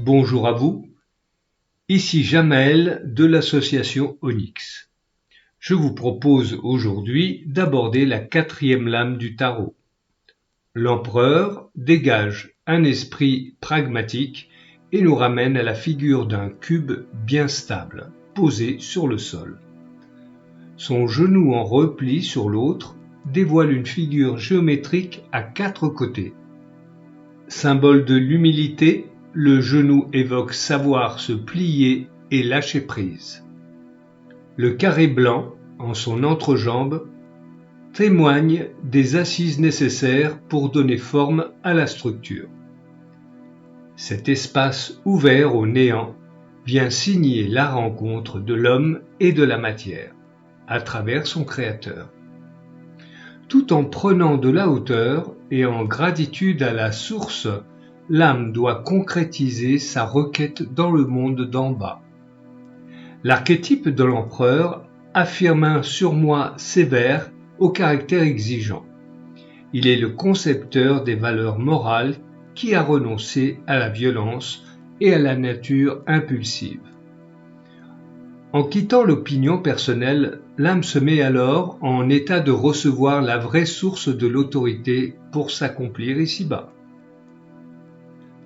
Bonjour à vous, ici Jamael de l'association Onyx. Je vous propose aujourd'hui d'aborder la 4e lame du tarot. L'empereur dégage un esprit pragmatique et nous ramène à la figure d'un cube bien stable, posé sur le sol. Son genou en repli sur l'autre dévoile une figure géométrique à 4 côtés. Symbole de l'humilité, le genou évoque savoir se plier et lâcher prise. Le carré blanc, en son entrejambe, témoigne des assises nécessaires pour donner forme à la structure. Cet espace ouvert au néant vient signer la rencontre de l'homme et de la matière, à travers son créateur. Tout en prenant de la hauteur et en gratitude à la source, l'âme doit concrétiser sa requête dans le monde d'en bas. L'archétype de l'empereur affirme un surmoi sévère au caractère exigeant. Il est le concepteur des valeurs morales qui a renoncé à la violence et à la nature impulsive. En quittant l'opinion personnelle, l'âme se met alors en état de recevoir la vraie source de l'autorité pour s'accomplir ici-bas.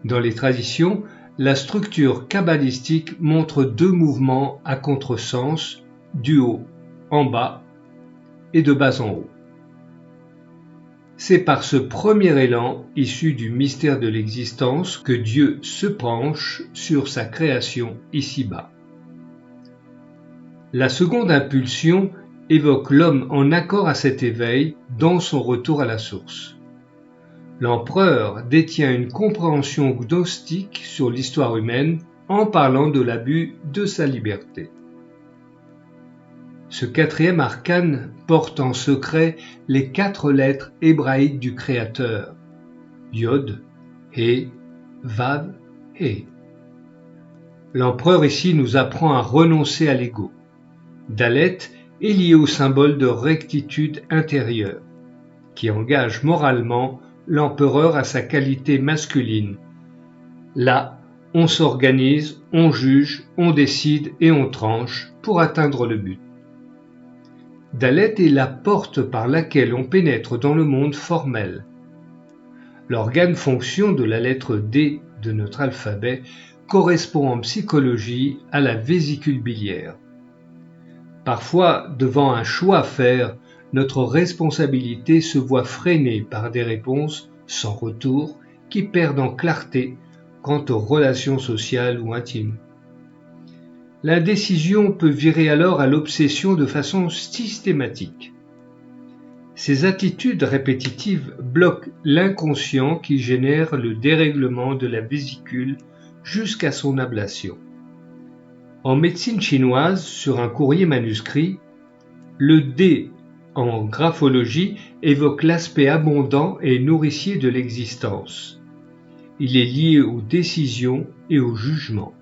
Dans les traditions, la structure kabbalistique montre 2 mouvements à contresens, du haut en bas et de bas en haut. C'est par ce premier élan, issu du mystère de l'existence, que Dieu se penche sur sa création ici-bas. La seconde impulsion évoque l'homme en accord à cet éveil dans son retour à la source. L'empereur détient une compréhension gnostique sur l'histoire humaine en parlant de l'abus de sa liberté. Ce 4e arcane porte en secret les 4 lettres hébraïques du Créateur, Yod, He, Vav, He. L'empereur ici nous apprend à renoncer à l'ego. Dalet est lié au symbole de rectitude intérieure, qui engage moralement l'empereur à sa qualité masculine. Là, on s'organise, on juge, on décide et on tranche pour atteindre le but. Dalet est la porte par laquelle on pénètre dans le monde formel. L'organe-fonction de la lettre D de notre alphabet correspond en psychologie à la vésicule biliaire. Parfois, devant un choix à faire, notre responsabilité se voit freinée par des réponses sans retour qui perdent en clarté quant aux relations sociales ou intimes. L'indécision peut virer alors à l'obsession de façon systématique. Ces attitudes répétitives bloquent l'inconscient qui génère le dérèglement de la vésicule jusqu'à son ablation. En médecine chinoise, sur un courrier manuscrit, le D en graphologie évoque l'aspect abondant et nourricier de l'existence. Il est lié aux décisions et au jugement.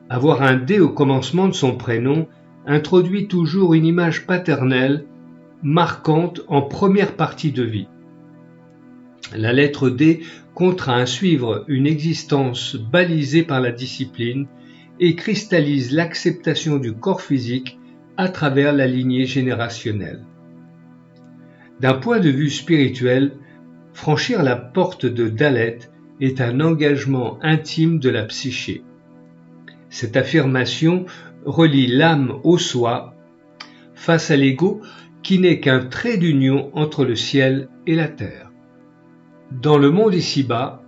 Avoir un D au commencement de son prénom introduit toujours une image paternelle marquante en première partie de vie. La lettre D contraint à suivre une existence balisée par la discipline et cristallise l'acceptation du corps physique à travers la lignée générationnelle. D'un point de vue spirituel, franchir la porte de Dalet est un engagement intime de la psyché. Cette affirmation relie l'âme au soi face à l'ego qui n'est qu'un trait d'union entre le ciel et la terre. Dans le monde ici-bas,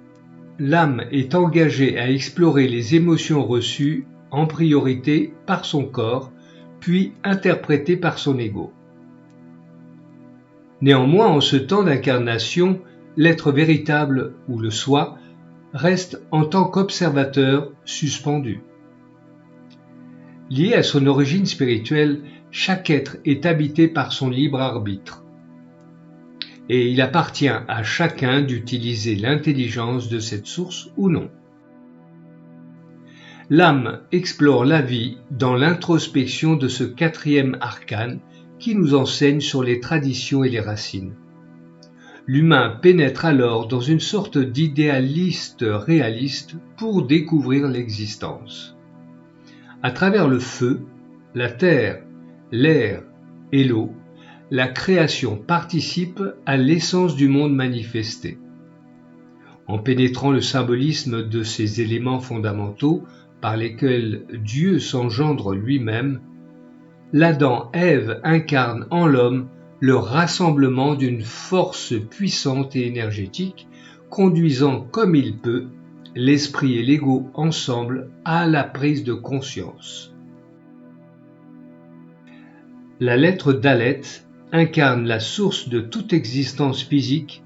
l'âme est engagée à explorer les émotions reçues en priorité par son corps, puis interprétées par son ego. Néanmoins, en ce temps d'incarnation, l'être véritable ou le soi reste en tant qu'observateur suspendu. Lié à son origine spirituelle, chaque être est habité par son libre arbitre. Et il appartient à chacun d'utiliser l'intelligence de cette source ou non. L'âme explore la vie dans l'introspection de ce 4e arcane qui nous enseigne sur les traditions et les racines. L'humain pénètre alors dans une sorte d'idéaliste réaliste pour découvrir l'existence. À travers le feu, la terre, l'air et l'eau, la création participe à l'essence du monde manifesté. En pénétrant le symbolisme de ces éléments fondamentaux par lesquels Dieu s'engendre lui-même, l'Adam-Ève incarne en l'homme le rassemblement d'une force puissante et énergétique, conduisant comme il peut l'esprit et l'ego ensemble à la prise de conscience. La lettre Dalet incarne la source de toute existence physique,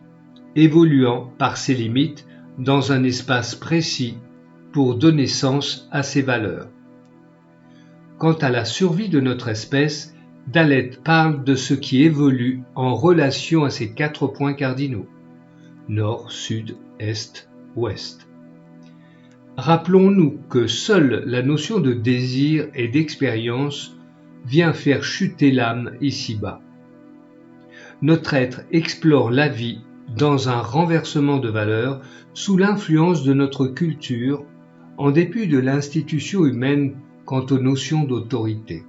évoluant par ses limites dans un espace précis pour donner sens à ses valeurs. Quant à la survie de notre espèce, Dalet parle de ce qui évolue en relation à ses 4 points cardinaux, nord, sud, est, ouest. Rappelons-nous que seule la notion de désir et d'expérience vient faire chuter l'âme ici-bas. Notre être explore la vie dans un renversement de valeurs sous l'influence de notre culture, en dépit de l'institution humaine quant aux notions d'autorité.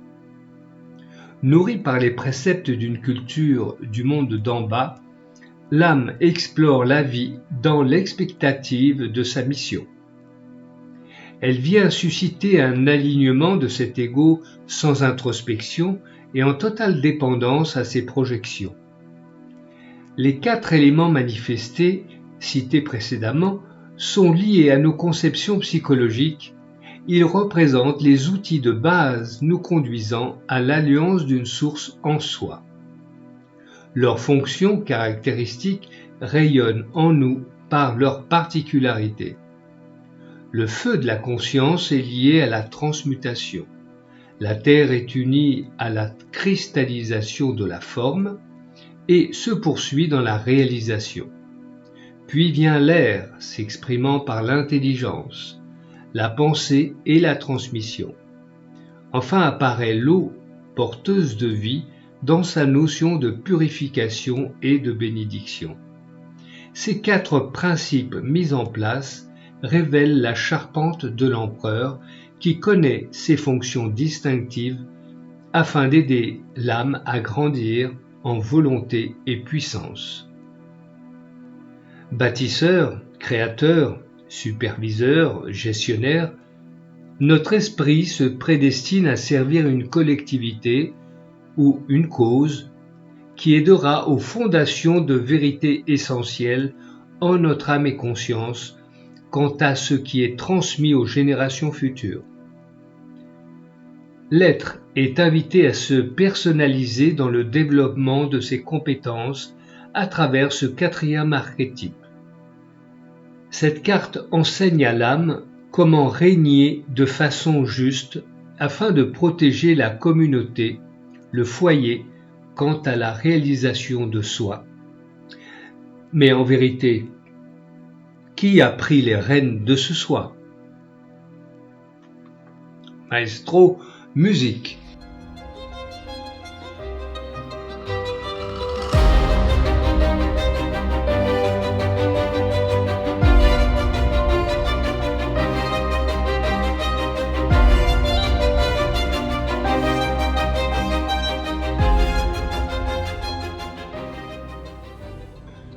Nourrie par les préceptes d'une culture du monde d'en bas, l'âme explore la vie dans l'expectative de sa mission. Elle vient susciter un alignement de cet ego sans introspection et en totale dépendance à ses projections. Les 4 éléments manifestés, cités précédemment, sont liés à nos conceptions psychologiques. Ils représentent les outils de base nous conduisant à l'alliance d'une source en soi. Leurs fonctions caractéristiques rayonnent en nous par leur particularité. Le feu de la conscience est lié à la transmutation. La terre est unie à la cristallisation de la forme et se poursuit dans la réalisation. Puis vient l'air, s'exprimant par l'intelligence, la pensée et la transmission. Enfin apparaît l'eau, porteuse de vie, dans sa notion de purification et de bénédiction. Ces 4 principes mis en place révèlent la charpente de l'empereur qui connaît ses fonctions distinctives afin d'aider l'âme à grandir en volonté et puissance. Bâtisseur, créateur, superviseur, gestionnaire, notre esprit se prédestine à servir une collectivité ou une cause qui aidera aux fondations de vérité essentielles en notre âme et conscience quant à ce qui est transmis aux générations futures. L'être est invité à se personnaliser dans le développement de ses compétences à travers ce 4e archétype. Cette carte enseigne à l'âme comment régner de façon juste afin de protéger la communauté, le foyer, quant à la réalisation de soi. Mais en vérité, qui a pris les rênes de ce soi? Maestro, musique.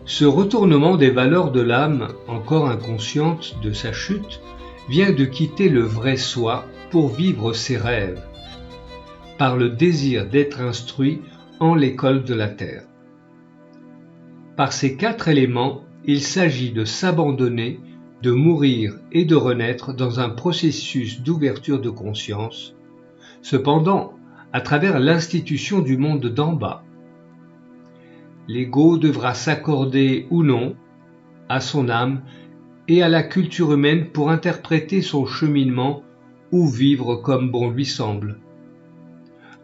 Ce retournement des valeurs de l'âme, encore inconsciente de sa chute, vient de quitter le vrai soi pour vivre ses rêves, par le désir d'être instruit en l'école de la terre. Par ces 4 éléments, il s'agit de s'abandonner, de mourir et de renaître dans un processus d'ouverture de conscience, cependant à travers l'institution du monde d'en bas. L'ego devra s'accorder ou non à son âme et à la culture humaine pour interpréter son cheminement ou vivre comme bon lui semble.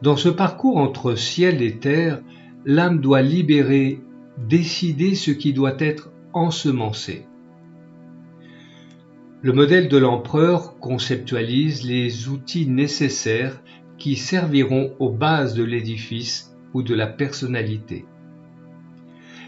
Dans ce parcours entre ciel et terre, l'âme doit libérer, décider ce qui doit être ensemencé. Le modèle de l'empereur conceptualise les outils nécessaires qui serviront aux bases de l'édifice ou de la personnalité.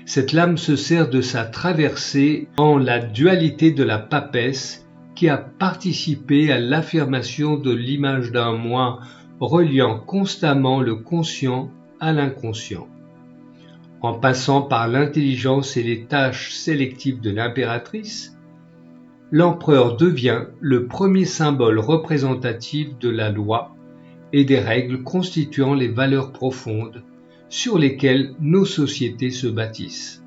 Cette lame se sert de sa traversée en la dualité de la papesse qui a participé à l'affirmation de l'image d'un moi reliant constamment le conscient à l'inconscient. En passant par l'intelligence et les tâches sélectives de l'impératrice, l'empereur devient le premier symbole représentatif de la loi et des règles constituant les valeurs profondes sur lesquelles nos sociétés se bâtissent.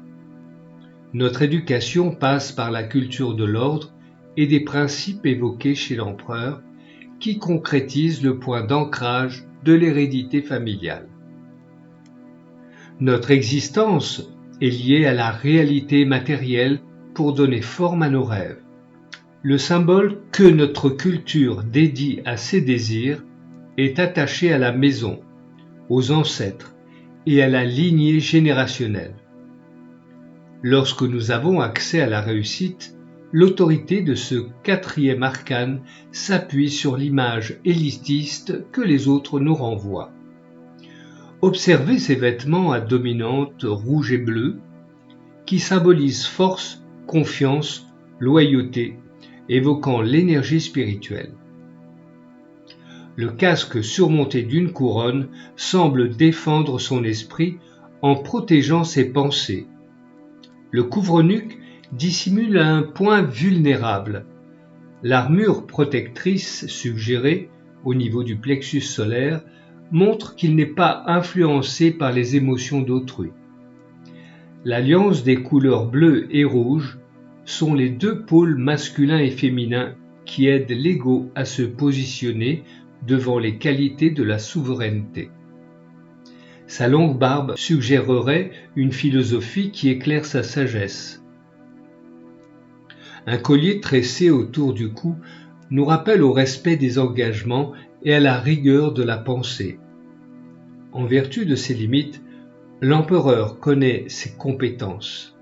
Notre éducation passe par la culture de l'ordre et des principes évoqués chez l'empereur qui concrétisent le point d'ancrage de l'hérédité familiale. Notre existence est liée à la réalité matérielle pour donner forme à nos rêves. Le symbole que notre culture dédie à ces désirs est attaché à la maison, aux ancêtres et à la lignée générationnelle. Lorsque nous avons accès à la réussite, l'autorité de ce quatrième arcane s'appuie sur l'image élitiste que les autres nous renvoient. Observez ces vêtements à dominante rouge et bleu qui symbolisent force, confiance, loyauté, évoquant l'énergie spirituelle. Le casque surmonté d'une couronne semble défendre son esprit en protégeant ses pensées. Le couvre-nuque dissimule un point vulnérable. L'armure protectrice suggérée au niveau du plexus solaire montre qu'il n'est pas influencé par les émotions d'autrui. L'alliance des couleurs bleues et rouges sont les deux pôles masculin et féminin qui aident l'ego à se positionner devant les qualités de la souveraineté. Sa longue barbe suggérerait une philosophie qui éclaire sa sagesse. Un collier tressé autour du cou nous rappelle au respect des engagements et à la rigueur de la pensée. En vertu de ses limites, l'empereur connaît ses compétences.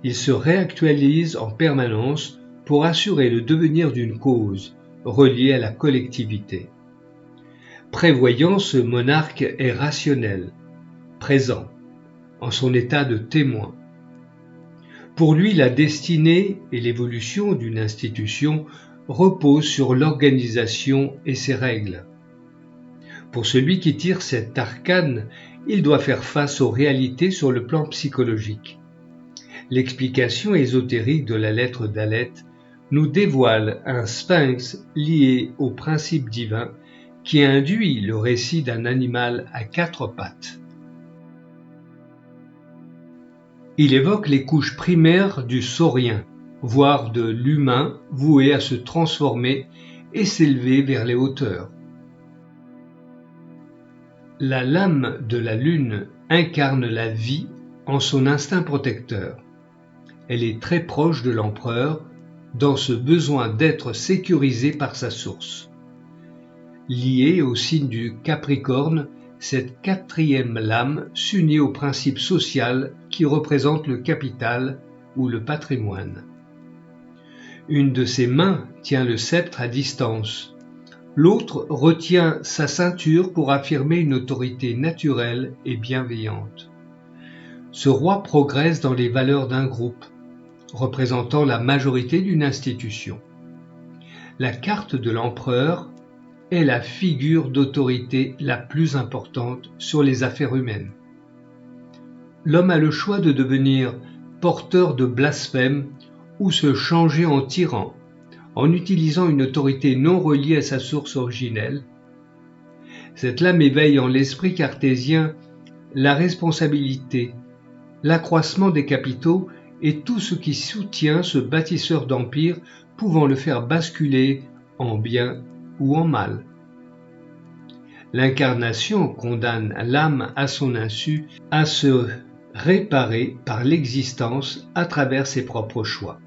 Il se réactualise en permanence pour assurer le devenir d'une cause reliée à la collectivité. Prévoyant, ce monarque est rationnel, présent, en son état de témoin. Pour lui, la destinée et l'évolution d'une institution reposent sur l'organisation et ses règles. Pour celui qui tire cet arcane, il doit faire face aux réalités sur le plan psychologique. L'explication ésotérique de la lettre d'Alet nous dévoile un sphinx lié au principe divin qui induit le récit d'un animal à 4 pattes. Il évoque les couches primaires du saurien, voire de l'humain voué à se transformer et s'élever vers les hauteurs. La lame de la lune incarne la vie en son instinct protecteur. Elle est très proche de l'empereur dans ce besoin d'être sécurisé par sa source. Liée au signe du Capricorne, cette quatrième lame s'unit au principe social qui représente le capital ou le patrimoine. Une de ses mains tient le sceptre à distance. L'autre retient sa ceinture pour affirmer une autorité naturelle et bienveillante. Ce roi progresse dans les valeurs d'un groupe, représentant la majorité d'une institution. La carte de l'empereur est la figure d'autorité la plus importante sur les affaires humaines. L'homme a le choix de devenir porteur de blasphème ou se changer en tyran, en utilisant une autorité non reliée à sa source originelle. Cette lame éveille en l'esprit cartésien la responsabilité, l'accroissement des capitaux et tout ce qui soutient ce bâtisseur d'empire pouvant le faire basculer en bien ou en mal. L'incarnation condamne l'âme à son insu à se réparer par l'existence à travers ses propres choix.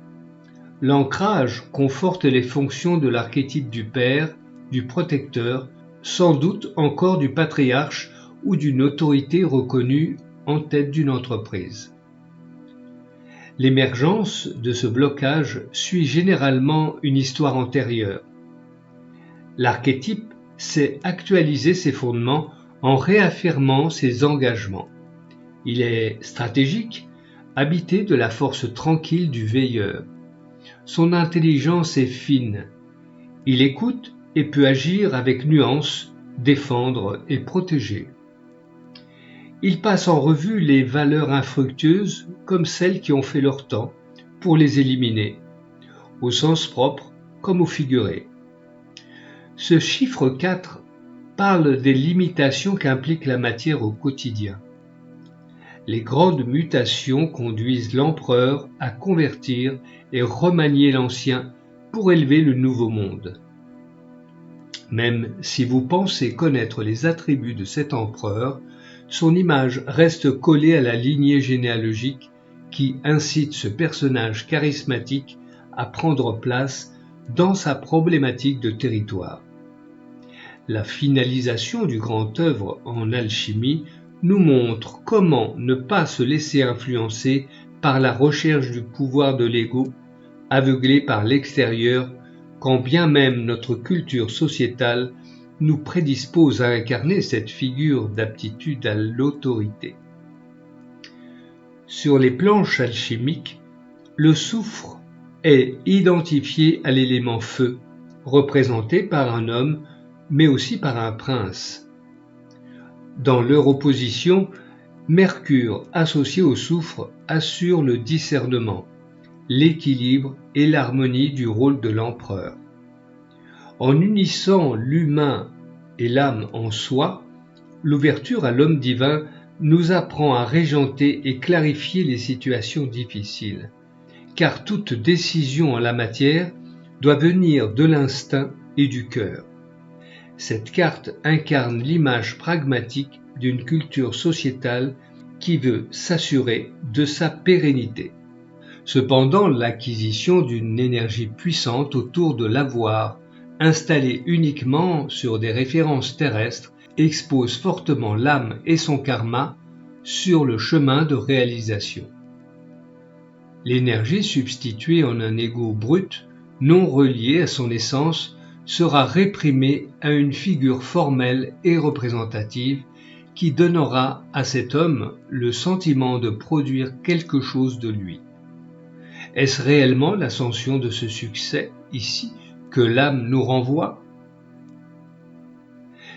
L'ancrage conforte les fonctions de l'archétype du père, du protecteur, sans doute encore du patriarche ou d'une autorité reconnue en tête d'une entreprise. L'émergence de ce blocage suit généralement une histoire antérieure. L'archétype sait actualiser ses fondements en réaffirmant ses engagements. Il est stratégique habité de la force tranquille du veilleur. Son intelligence est fine. Il écoute et peut agir avec nuance, défendre et protéger. Il passe en revue les valeurs infructueuses comme celles qui ont fait leur temps pour les éliminer, au sens propre comme au figuré. Ce chiffre 4 parle des limitations qu'implique la matière au quotidien. Les grandes mutations conduisent l'empereur à convertir et remanier l'ancien pour élever le nouveau monde. Même si vous pensez connaître les attributs de cet empereur, son image reste collée à la lignée généalogique qui incite ce personnage charismatique à prendre place dans sa problématique de territoire. La finalisation du grand œuvre en alchimie nous montre comment ne pas se laisser influencer par la recherche du pouvoir de l'ego, aveuglé par l'extérieur, quand bien même notre culture sociétale nous prédispose à incarner cette figure d'aptitude à l'autorité. Sur les planches alchimiques, le soufre est identifié à l'élément feu, représenté par un homme, mais aussi par un prince. Dans leur opposition, Mercure associé au soufre assure le discernement, l'équilibre et l'harmonie du rôle de l'empereur. En unissant l'humain et l'âme en soi, l'ouverture à l'homme divin nous apprend à régenter et clarifier les situations difficiles, car toute décision en la matière doit venir de l'instinct et du cœur. Cette carte incarne l'image pragmatique d'une culture sociétale qui veut s'assurer de sa pérennité. Cependant, l'acquisition d'une énergie puissante autour de l'avoir, installée uniquement sur des références terrestres, expose fortement l'âme et son karma sur le chemin de réalisation. L'énergie substituée en un ego brut, non relié à son essence, sera réprimée à une figure formelle et représentative qui donnera à cet homme le sentiment de produire quelque chose de lui. Est-ce réellement l'ascension de ce succès, ici, que l'âme nous renvoie ?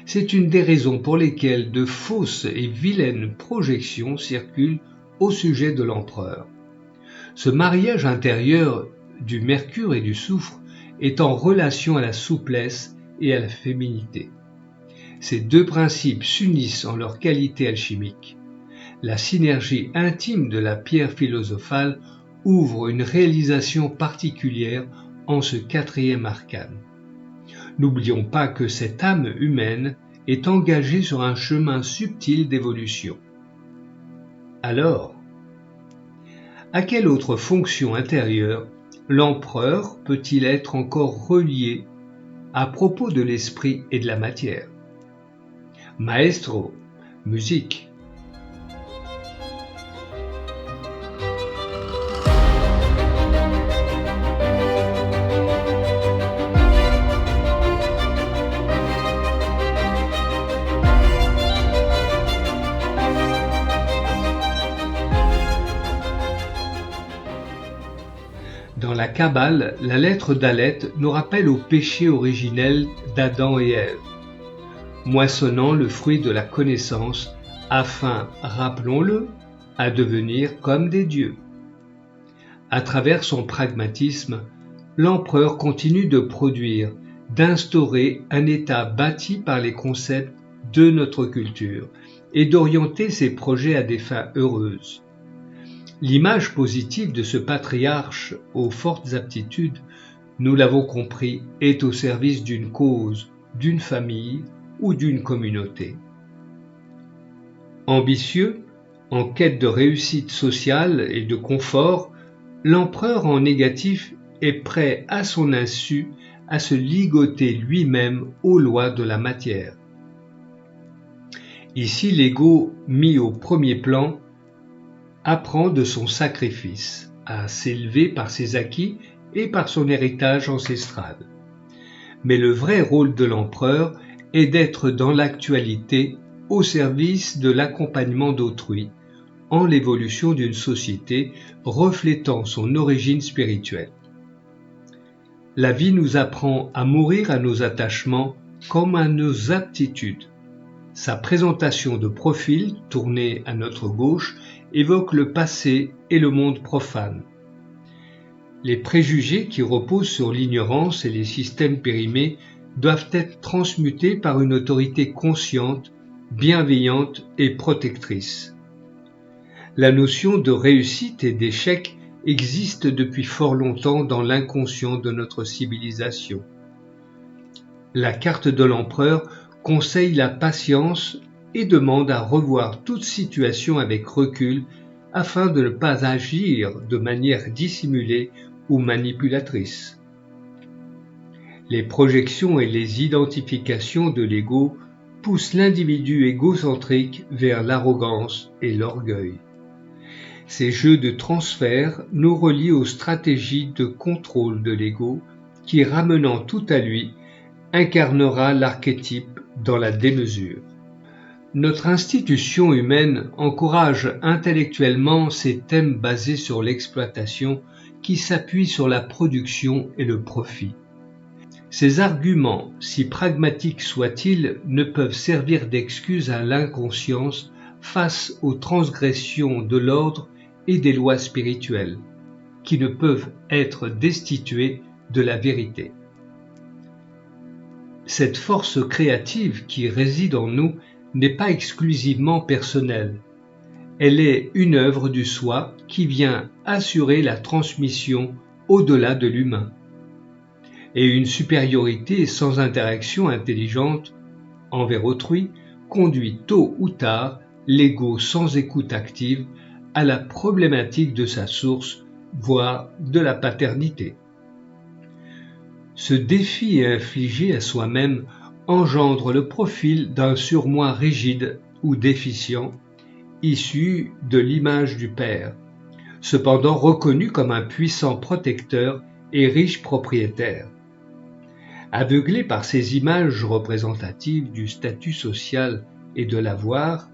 C'est une des raisons pour lesquelles de fausses et vilaines projections circulent au sujet de l'empereur. Ce mariage intérieur du mercure et du soufre est en relation à la souplesse et à la féminité. Ces deux principes s'unissent en leur qualité alchimique. La synergie intime de la pierre philosophale ouvre une réalisation particulière en ce quatrième arcane. N'oublions pas que cette âme humaine est engagée sur un chemin subtil d'évolution. Alors, à quelle autre fonction intérieure l'empereur peut-il être encore relié à propos de l'esprit et de la matière ? Maestro, musique. Dans la Kabbale, la lettre Dalet nous rappelle au péché originel d'Adam et Ève, moissonnant le fruit de la connaissance afin, rappelons-le, à devenir comme des dieux. À travers son pragmatisme, l'empereur continue de produire, d'instaurer un état bâti par les concepts de notre culture et d'orienter ses projets à des fins heureuses. L'image positive de ce patriarche aux fortes aptitudes, nous l'avons compris, est au service d'une cause, d'une famille ou d'une communauté. Ambitieux, en quête de réussite sociale et de confort, l'empereur en négatif est prêt à son insu à se ligoter lui-même aux lois de la matière. Ici, l'ego mis au premier plan apprend de son sacrifice, à s'élever par ses acquis et par son héritage ancestral. Mais le vrai rôle de l'empereur est d'être dans l'actualité au service de l'accompagnement d'autrui, en l'évolution d'une société reflétant son origine spirituelle. La vie nous apprend à mourir à nos attachements comme à nos aptitudes. Sa présentation de profil, tournée à notre gauche, évoque le passé et le monde profane. Les préjugés qui reposent sur l'ignorance et les systèmes périmés doivent être transmutés par une autorité consciente, bienveillante et protectrice. La notion de réussite et d'échec existe depuis fort longtemps dans l'inconscient de notre civilisation. La carte de l'empereur conseille la patience et demande à revoir toute situation avec recul afin de ne pas agir de manière dissimulée ou manipulatrice. Les projections et les identifications de l'ego poussent l'individu égocentrique vers l'arrogance et l'orgueil. Ces jeux de transfert nous relient aux stratégies de contrôle de l'ego qui, ramenant tout à lui, incarnera l'archétype dans la démesure. Notre institution humaine encourage intellectuellement ces thèmes basés sur l'exploitation qui s'appuient sur la production et le profit. Ces arguments, si pragmatiques soient-ils, ne peuvent servir d'excuse à l'inconscience face aux transgressions de l'ordre et des lois spirituelles, qui ne peuvent être destituées de la vérité. Cette force créative qui réside en nous n'est pas exclusivement personnelle. Elle est une œuvre du soi qui vient assurer la transmission au-delà de l'humain. Et une supériorité sans interaction intelligente envers autrui conduit tôt ou tard l'ego sans écoute active à la problématique de sa source, voire de la paternité. Ce défi infligé à soi-même engendre le profil d'un surmoi rigide ou déficient, issu de l'image du Père, cependant reconnu comme un puissant protecteur et riche propriétaire. Aveuglé par ces images représentatives du statut social et de l'avoir,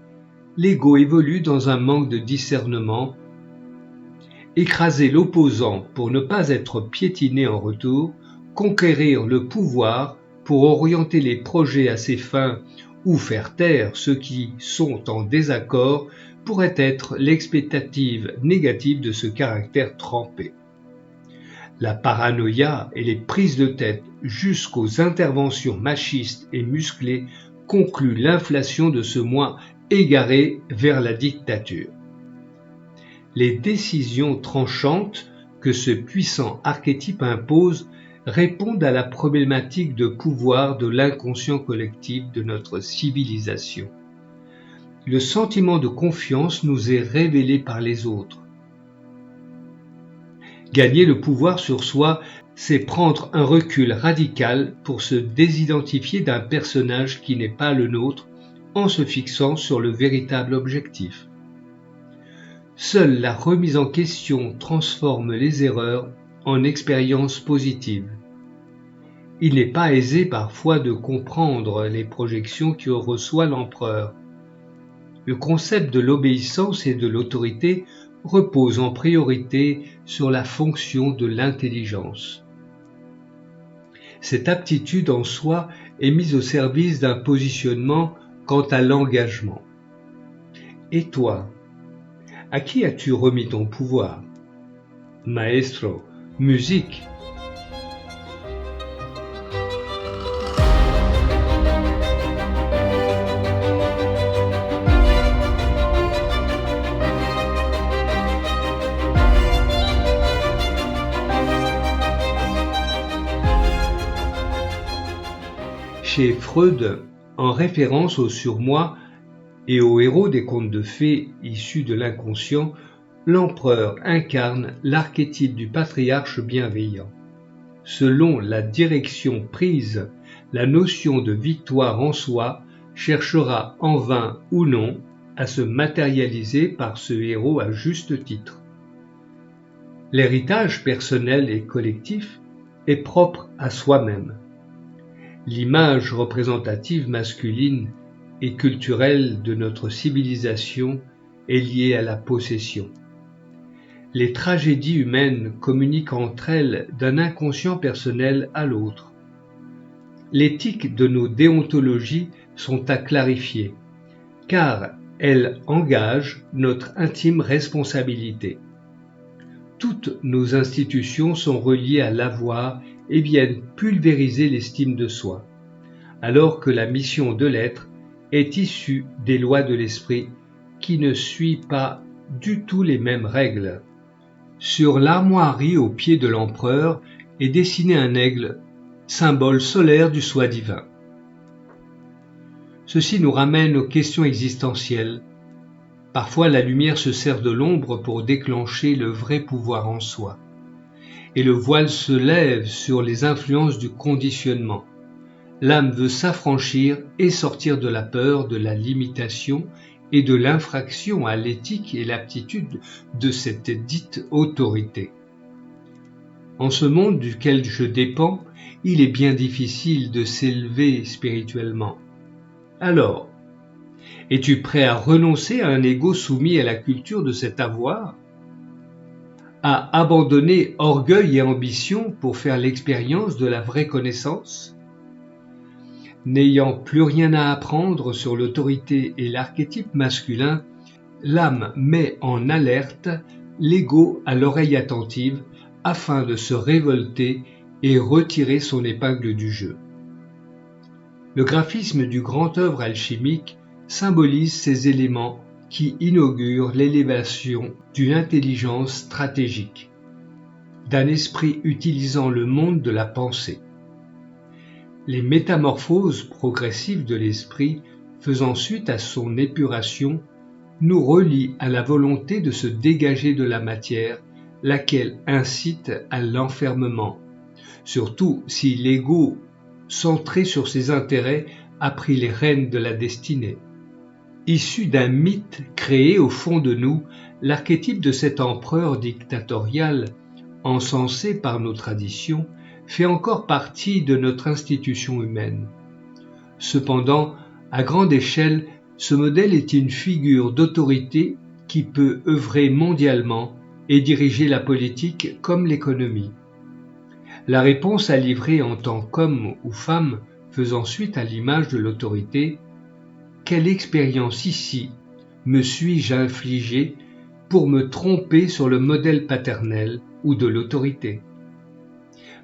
l'ego évolue dans un manque de discernement. Écraser l'opposant pour ne pas être piétiné en retour, conquérir le pouvoir pour orienter les projets à ses fins ou faire taire ceux qui sont en désaccord pourrait être l'expectative négative de ce caractère trempé. La paranoïa et les prises de tête jusqu'aux interventions machistes et musclées concluent l'inflation de ce moi égaré vers la dictature. Les décisions tranchantes que ce puissant archétype impose répondent à la problématique de pouvoir de l'inconscient collectif de notre civilisation. Le sentiment de confiance nous est révélé par les autres. Gagner le pouvoir sur soi, c'est prendre un recul radical pour se désidentifier d'un personnage qui n'est pas le nôtre en se fixant sur le véritable objectif. Seule la remise en question transforme les erreurs en expériences positives. Il n'est pas aisé parfois de comprendre les projections que reçoit l'empereur. Le concept de l'obéissance et de l'autorité repose en priorité sur la fonction de l'intelligence. Cette aptitude en soi est mise au service d'un positionnement quant à l'engagement. Et toi, à qui as-tu remis ton pouvoir? Maestro, musique. Chez Freud, en référence au surmoi et aux héros des contes de fées issus de l'inconscient, l'empereur incarne l'archétype du patriarche bienveillant. Selon la direction prise, la notion de victoire en soi cherchera en vain ou non à se matérialiser par ce héros à juste titre. L'héritage personnel et collectif est propre à soi-même. L'image représentative masculine et culturelle de notre civilisation est liée à la possession. Les tragédies humaines communiquent entre elles d'un inconscient personnel à l'autre. L'éthique de nos déontologies sont à clarifier, car elles engagent notre intime responsabilité. Toutes nos institutions sont reliées à l'avoir et viennent pulvériser l'estime de soi, alors que la mission de l'être est issue des lois de l'esprit qui ne suit pas du tout les mêmes règles. Sur l'armoirie au pied de l'empereur est dessiné un aigle, symbole solaire du soi divin. Ceci nous ramène aux questions existentielles. Parfois la lumière se sert de l'ombre pour déclencher le vrai pouvoir en soi. Et le voile se lève sur les influences du conditionnement. L'âme veut s'affranchir et sortir de la peur, de la limitation et de l'infraction à l'éthique et l'aptitude de cette dite autorité. En ce monde duquel je dépends, il est bien difficile de s'élever spirituellement. Alors, es-tu prêt à renoncer à un ego soumis à la culture de cet avoir? À abandonner orgueil et ambition pour faire l'expérience de la vraie connaissance? N'ayant plus rien à apprendre sur l'autorité et l'archétype masculin, l'âme met en alerte l'ego à l'oreille attentive afin de se révolter et retirer son épingle du jeu. Le graphisme du grand œuvre alchimique symbolise ces éléments qui inaugurent l'élévation d'une intelligence stratégique, d'un esprit utilisant le monde de la pensée. Les métamorphoses progressives de l'esprit faisant suite à son épuration nous relient à la volonté de se dégager de la matière, laquelle incite à l'enfermement, surtout si l'ego, centré sur ses intérêts, a pris les rênes de la destinée. Issu d'un mythe créé au fond de nous, l'archétype de cet empereur dictatorial, encensé par nos traditions, fait encore partie de notre institution humaine. Cependant, à grande échelle, ce modèle est une figure d'autorité qui peut œuvrer mondialement et diriger la politique comme l'économie. La réponse à livrer en tant qu'homme ou femme faisant suite à l'image de l'autorité, quelle expérience ici me suis-je infligé pour me tromper sur le modèle paternel ou de l'autorité?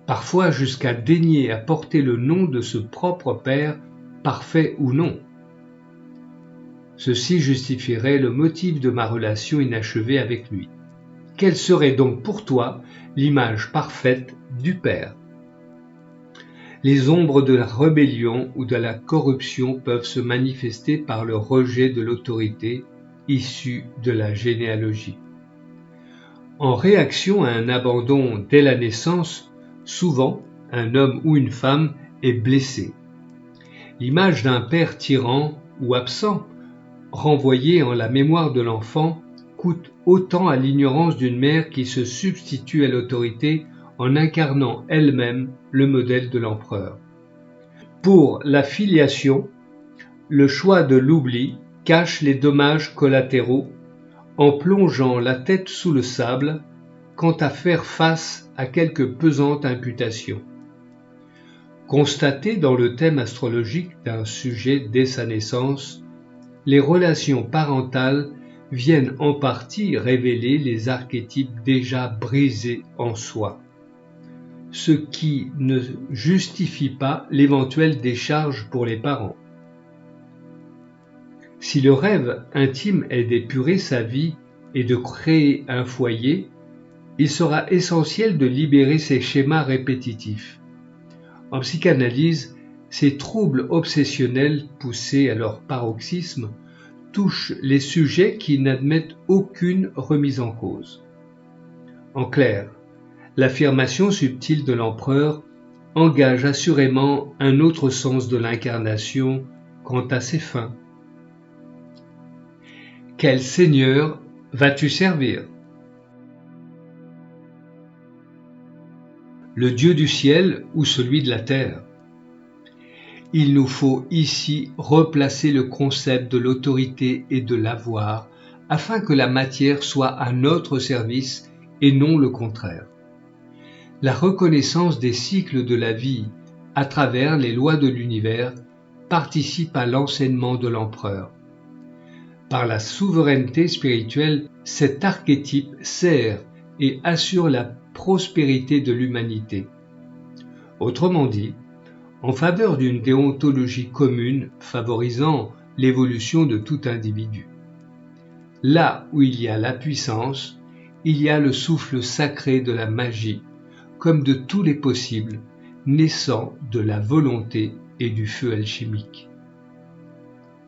Parfois jusqu'à daigner à porter le nom de ce propre père, parfait ou non. Ceci justifierait le motif de ma relation inachevée avec lui. Quelle serait donc pour toi l'image parfaite du père? Les ombres de la rébellion ou de la corruption peuvent se manifester par le rejet de l'autorité issue de la généalogie. En réaction à un abandon dès la naissance, souvent un homme ou une femme est blessé. L'image d'un père tyran ou absent, renvoyée en la mémoire de l'enfant, coûte autant à l'ignorance d'une mère qui se substitue à l'autorité en incarnant elle-même le modèle de l'empereur. Pour la filiation, le choix de l'oubli cache les dommages collatéraux en plongeant la tête sous le sable quant à faire face à quelque pesante imputation. Constaté dans le thème astrologique d'un sujet dès sa naissance, les relations parentales viennent en partie révéler les archétypes déjà brisés en soi, ce qui ne justifie pas l'éventuelle décharge pour les parents. Si le rêve intime est d'épurer sa vie et de créer un foyer, il sera essentiel de libérer ces schémas répétitifs. En psychanalyse, ces troubles obsessionnels poussés à leur paroxysme touchent les sujets qui n'admettent aucune remise en cause. En clair, l'affirmation subtile de l'empereur engage assurément un autre sens de l'incarnation quant à ses fins. Quel Seigneur vas-tu servir? Le Dieu du ciel ou celui de la terre? Il nous faut ici replacer le concept de l'autorité et de l'avoir afin que la matière soit à notre service et non le contraire. La reconnaissance des cycles de la vie à travers les lois de l'univers participe à l'enseignement de l'empereur. Par la souveraineté spirituelle, cet archétype sert et assure la prospérité de l'humanité. Autrement dit, en faveur d'une déontologie commune favorisant l'évolution de tout individu. Là où il y a la puissance, il y a le souffle sacré de la magie, comme de tous les possibles, naissant de la volonté et du feu alchimique.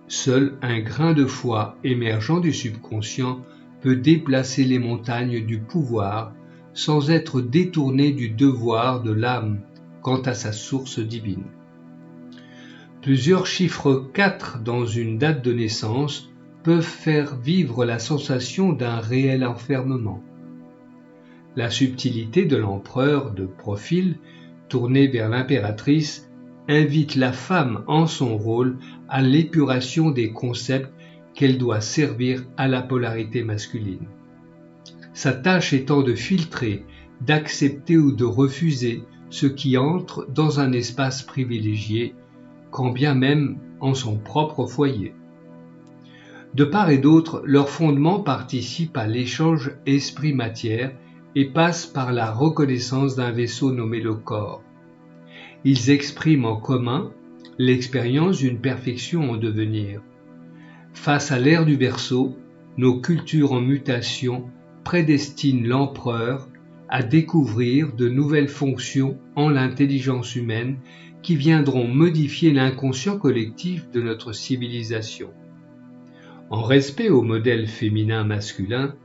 Seul un grain de foi émergeant du subconscient peut déplacer les montagnes du pouvoir sans être détourné du devoir de l'âme quant à sa source divine. Plusieurs chiffres 4 dans une date de naissance peuvent faire vivre la sensation d'un réel enfermement. La subtilité de l'empereur de profil, tourné vers l'impératrice, invite la femme en son rôle à l'épuration des concepts qu'elle doit servir à la polarité masculine. Sa tâche étant de filtrer, d'accepter ou de refuser ce qui entre dans un espace privilégié, quand bien même en son propre foyer. De part et d'autre, leur fondement participe à l'échange esprit-matière et passe par la reconnaissance d'un vaisseau nommé le corps. Ils expriment en commun l'expérience d'une perfection en devenir. Face à l'ère du Verseau, nos cultures en mutation prédestinent l'empereur à découvrir de nouvelles fonctions en l'intelligence humaine qui viendront modifier l'inconscient collectif de notre civilisation. En respect au modèle féminin-masculin,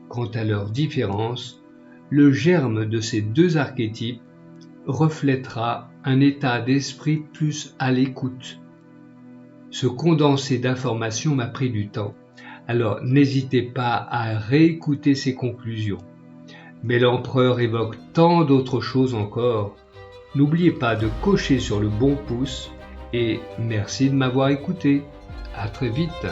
quant à leur différence, le germe de ces deux archétypes reflètera un état d'esprit plus à l'écoute. Ce condensé d'informations m'a pris du temps, alors n'hésitez pas à réécouter ces conclusions. Mais l'empereur évoque tant d'autres choses encore. N'oubliez pas de cocher sur le bon pouce et merci de m'avoir écouté. À très vite.